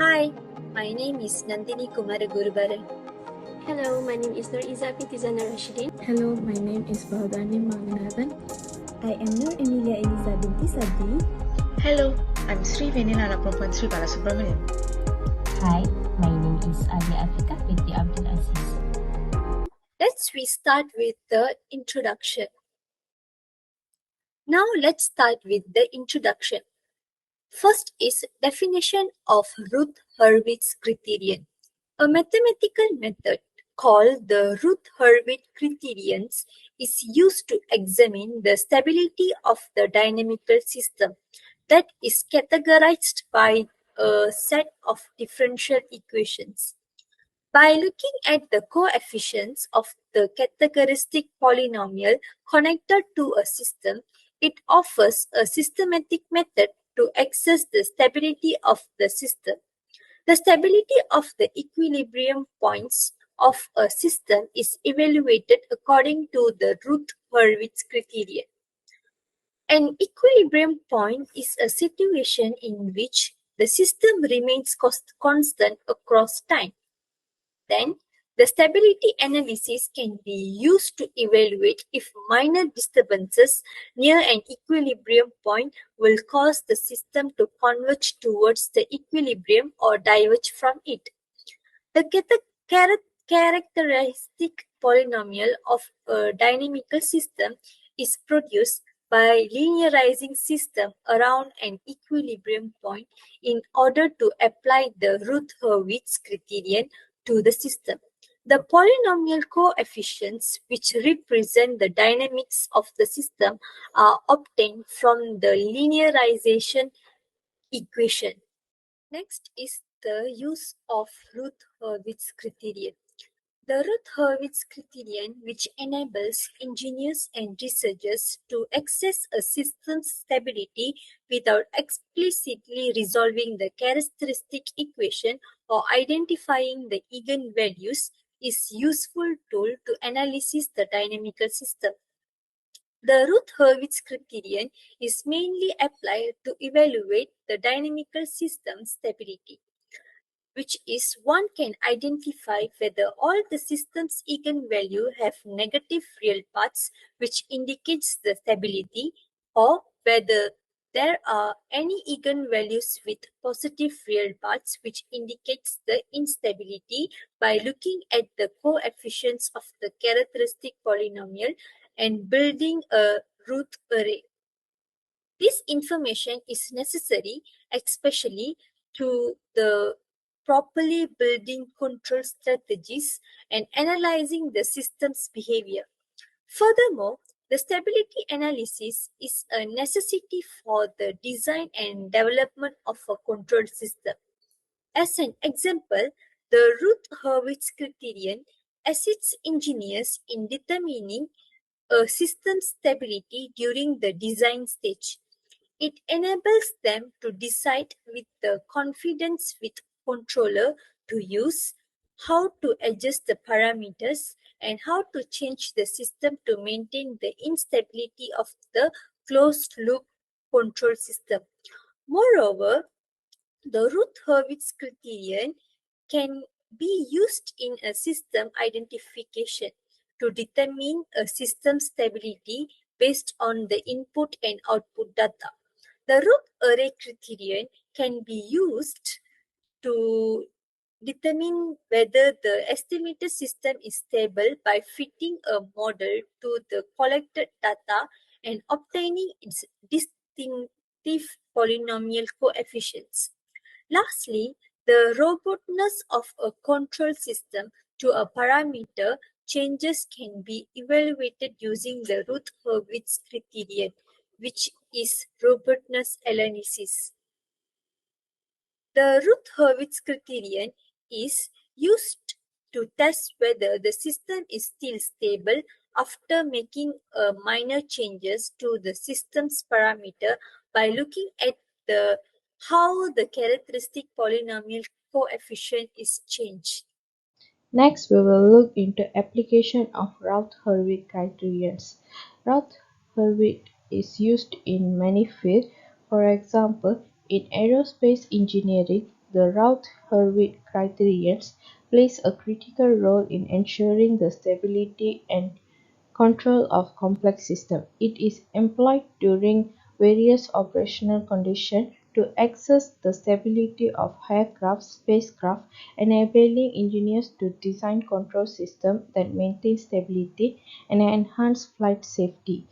Hi, my name is Nandini Kumaragurubara. Hello, my name is Nuriza Tizana Rashidin. Hello, my name is Valdani Manganathan. I am Nur Emilia Elisa binti Sabdi. Hello, I'm Sri Venilala Perempuan Sri Balasubramanian. Hi, my name is Adia Afika binti Abdul Aziz. We start with the introduction. Now let's start with the introduction. First is definition of Routh-Hurwitz criterion. A mathematical method called the Routh-Hurwitz criterions is used to examine the stability of the dynamical system that is categorized by a set of differential equations. By looking at the coefficients of the categoristic polynomial connected to a system, it offers a systematic method to assess the stability of the system. The stability of the equilibrium points of a system is evaluated according to the Routh-Hurwitz criterion. An equilibrium point is a situation in which the system remains constant across time. Then, the stability analysis can be used to evaluate if minor disturbances near an equilibrium point will cause the system to converge towards the equilibrium or diverge from it. The characteristic polynomial of a dynamical system is produced by linearizing system around an equilibrium point in order to apply the Routh-Hurwitz criterion to the system. The polynomial coefficients which represent the dynamics of the system are obtained from the linearization equation. Next is the use of Routh-Hurwitz criterion. The Routh-Hurwitz criterion, which enables engineers and researchers to access a system's stability without explicitly resolving the characteristic equation or identifying the eigenvalues, is useful tool to analyze the dynamical system. The Routh-Hurwitz criterion is mainly applied to evaluate the dynamical system stability, which is one can identify whether all the system's eigenvalue have negative real parts, which indicates the stability, or whether there are any eigenvalues with positive real parts, which indicates the instability by looking at the coefficients of the characteristic polynomial and building a Routh array. This information is necessary, especially to the properly building control strategies and analyzing the system's behavior. Furthermore, the stability analysis is a necessity for the design and development of a control system. As an example, the Routh-Hurwitz criterion assists engineers in determining a system's stability during the design stage. It enables them to decide with the confidence with controller to use, how to adjust the parameters, and how to change the system to maintain the instability of the closed loop control system. Moreover, the Routh-Hurwitz criterion can be used in a system identification to determine a system stability based on the input and output data. The Routh array criterion can be used to determine whether the estimated system is stable by fitting a model to the collected data and obtaining its distinctive polynomial coefficients. Lastly, the robustness of a control system to a parameter changes can be evaluated using the Routh-Hurwitz criterion, which is robustness analysis. The Routh-Hurwitz criterion is used to test whether the system is still stable after making minor changes to the system's parameter by looking at how the characteristic polynomial coefficient is changed. Next, we will look into application of Routh-Hurwitz criterions. Routh-Hurwitz is used in many fields. For example, in aerospace engineering, the Routh-Hurwitz criterions plays a critical role in ensuring the stability and control of complex systems. It is employed during various operational conditions to assess the stability of aircraft, spacecraft, enabling engineers to design control systems that maintain stability and enhance flight safety.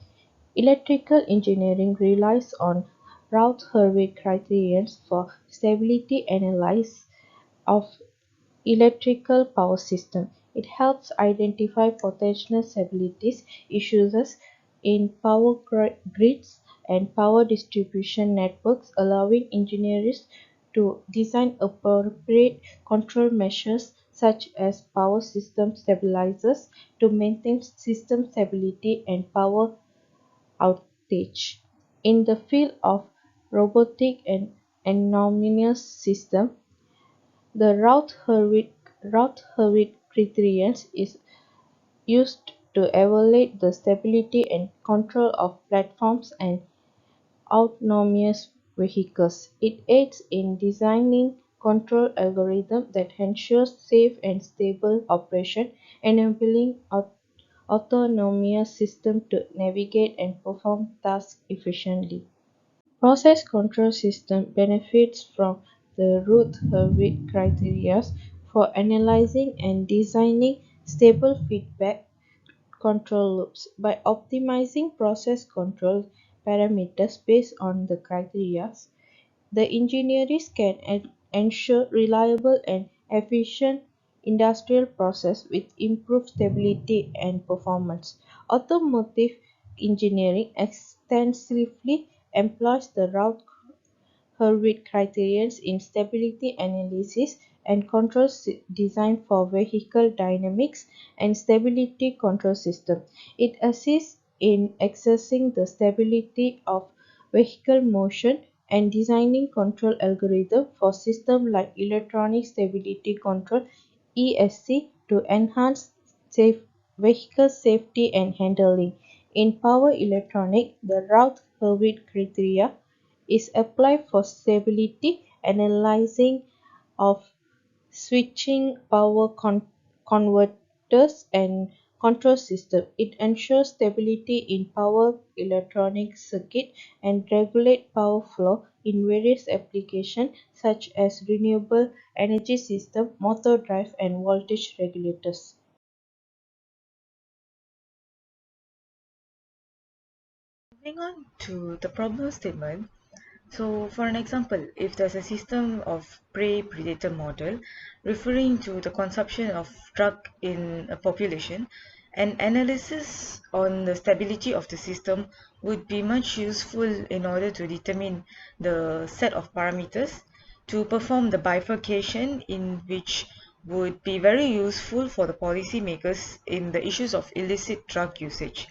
Electrical engineering relies on Routh-Hurwitz criterions for stability analysis of electrical power system. It helps identify potential stability issues in power grids and power distribution networks, allowing engineers to design appropriate control measures such as power system stabilizers to maintain system stability and power outage. In the field of robotic and autonomous systems, the Routh-Hurwitz criterion is used to evaluate the stability and control of platforms and autonomous vehicles. It aids in designing control algorithms that ensure safe and stable operation, enabling autonomous systems to navigate and perform tasks efficiently. Process control system benefits from the Routh-Hurwitz criteria for analyzing and designing stable feedback control loops. By optimizing process control parameters based on the criteria, the engineers can ensure reliable and efficient industrial process with improved stability and performance. Automotive engineering extensively employs the Hurwitz criterion in stability analysis and control design for vehicle dynamics and stability control systems. It assists in assessing the stability of vehicle motion and designing control algorithms for systems like electronic stability control (ESC) to enhance vehicle safety and handling. In power electronics, the Routh-Hurwitz criteria is applied for stability analyzing of switching power converters and control system. It ensures stability in power electronic circuit and regulate power flow in various applications such as renewable energy system, motor drive and voltage regulators. Moving on to the problem statement. So, for an example, if there's a system of prey-predator model referring to the consumption of drug in a population, an analysis on the stability of the system would be much useful in order to determine the set of parameters to perform the bifurcation in which would be very useful for the policymakers in the issues of illicit drug usage.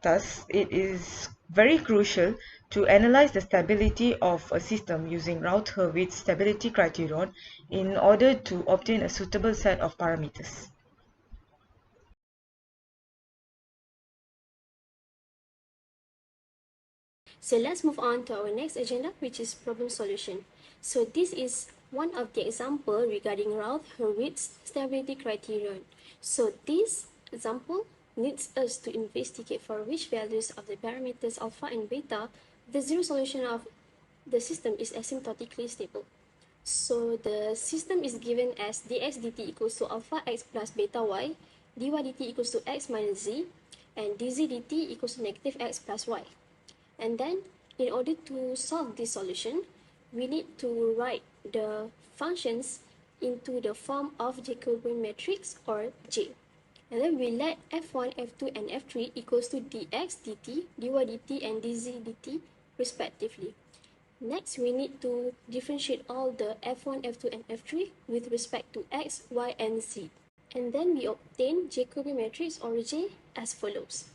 Thus, it is very crucial to analyze the stability of a system using Routh-Hurwitz stability criterion in order to obtain a suitable set of parameters. So let's move on to our next agenda, which is problem solution. So this is one of the example regarding Routh-Hurwitz stability criterion. So this example needs us to investigate for which values of the parameters alpha and beta the zero solution of the system is asymptotically stable. So the system is given as dx dt equals to alpha x plus beta y, dy dt equals to x minus z, and dz dt equals to negative x plus y. And then, in order to solve this solution, we need to write the functions into the form of Jacobian matrix or J. And then we let f1, f2, and f3 equals to dx dt, dy dt, and dz dt respectively. Next, we need to differentiate all the f1, f2, and f3 with respect to x, y, and z. And then we obtain Jacobian matrix or J as follows.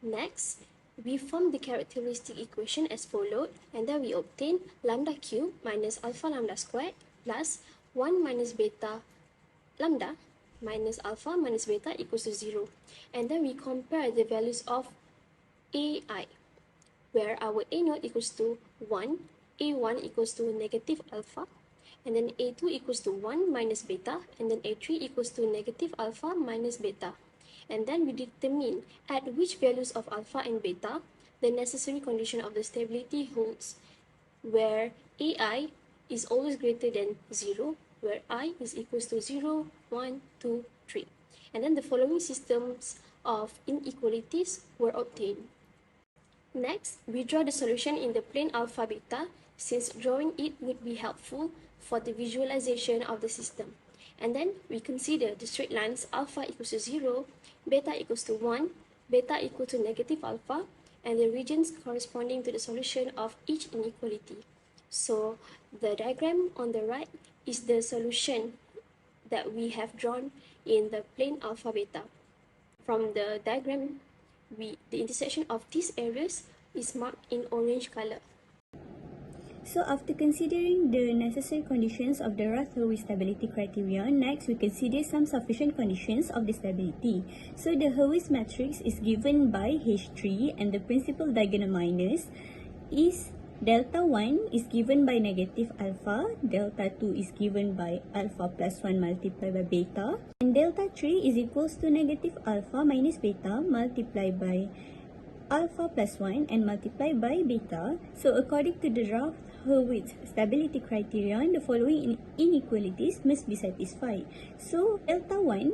Next, we form the characteristic equation as followed, and then we obtain lambda cube minus alpha lambda squared plus 1 minus beta lambda minus alpha minus beta equals to 0. And then we compare the values of ai, where our a naught equals to 1, a1 equals to negative alpha, and then A2 equals to 1 minus beta, and then A3 equals to negative alpha minus beta. And then we determine at which values of alpha and beta the necessary condition of the stability holds, where AI is always greater than 0, where I is equals to 0, 1, 2, 3. And then the following systems of inequalities were obtained. Next, we draw the solution in the plane alpha beta, since drawing it would be helpful for the visualization of the system. And then we consider the straight lines alpha equals to 0, beta equals to 1, beta equal to negative alpha, and the regions corresponding to the solution of each inequality. So the diagram on the right is the solution that we have drawn in the plane alpha beta. From the diagram, the intersection of these areas is marked in orange color. So after considering the necessary conditions of the Roth-Hurwitz stability criterion, next we consider some sufficient conditions of the stability. So the Hurwitz matrix is given by H3 and the principal diagonal minus is delta 1 is given by negative alpha, delta 2 is given by alpha plus 1 multiplied by beta, and delta 3 is equals to negative alpha minus beta multiplied by alpha plus 1 and multiplied by beta. So according to the Roth-Hurwitz stability criterion, the following inequalities must be satisfied. So delta 1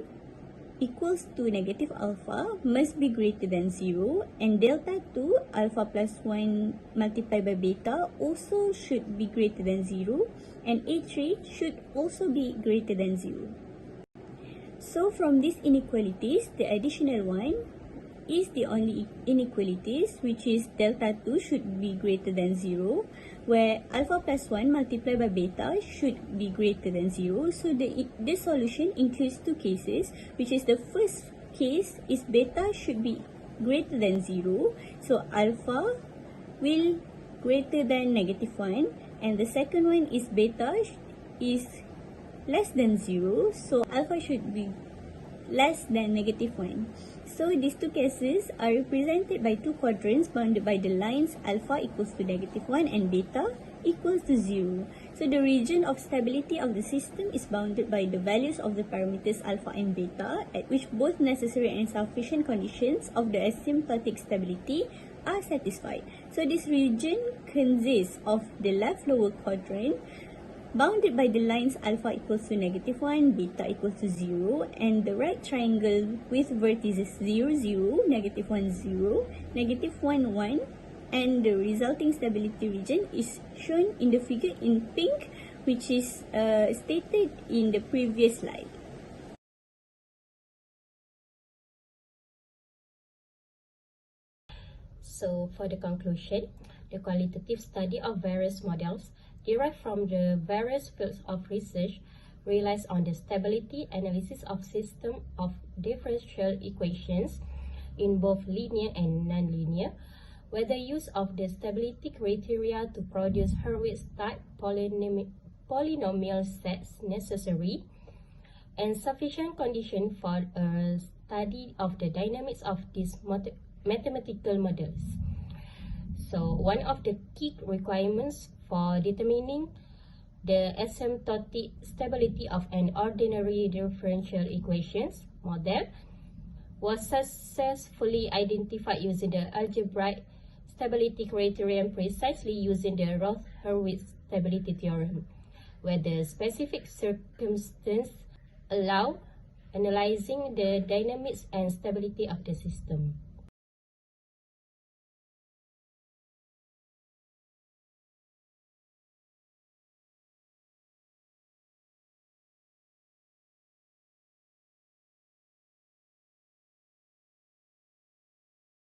equals to negative alpha must be greater than 0, and delta 2 alpha plus 1 multiplied by beta also should be greater than 0, and A3 should also be greater than 0. So from these inequalities, the additional one is the only inequalities, which is delta 2 should be greater than 0, where alpha plus 1 multiplied by beta should be greater than 0. So the solution includes two cases, which is the first case is beta should be greater than 0, so alpha will greater than negative 1, and the second one is beta is less than 0, so alpha should be less than negative 1. So these two cases are represented by two quadrants bounded by the lines alpha equals to negative 1 and beta equals to 0. So the region of stability of the system is bounded by the values of the parameters alpha and beta, at which both necessary and sufficient conditions of the asymptotic stability are satisfied. So this region consists of the left lower quadrant bounded by the lines alpha equals to negative 1, beta equals to 0, and the right triangle with vertices 0, 0, negative 1, 0, negative 1, 1, and the resulting stability region is shown in the figure in pink, which is stated in the previous slide. So for the conclusion, the qualitative study of various models derived from the various fields of research relies on the stability analysis of systems of differential equations in both linear and nonlinear, where the use of the stability criteria to produce Hurwitz-type polynomial sets necessary, and sufficient condition for a study of the dynamics of these mathematical models. So one of the key requirements for determining the asymptotic stability of an ordinary differential equations model was successfully identified using the algebraic stability criterion precisely using the Roth-Hurwitz stability theorem, where the specific circumstances allow analyzing the dynamics and stability of the system.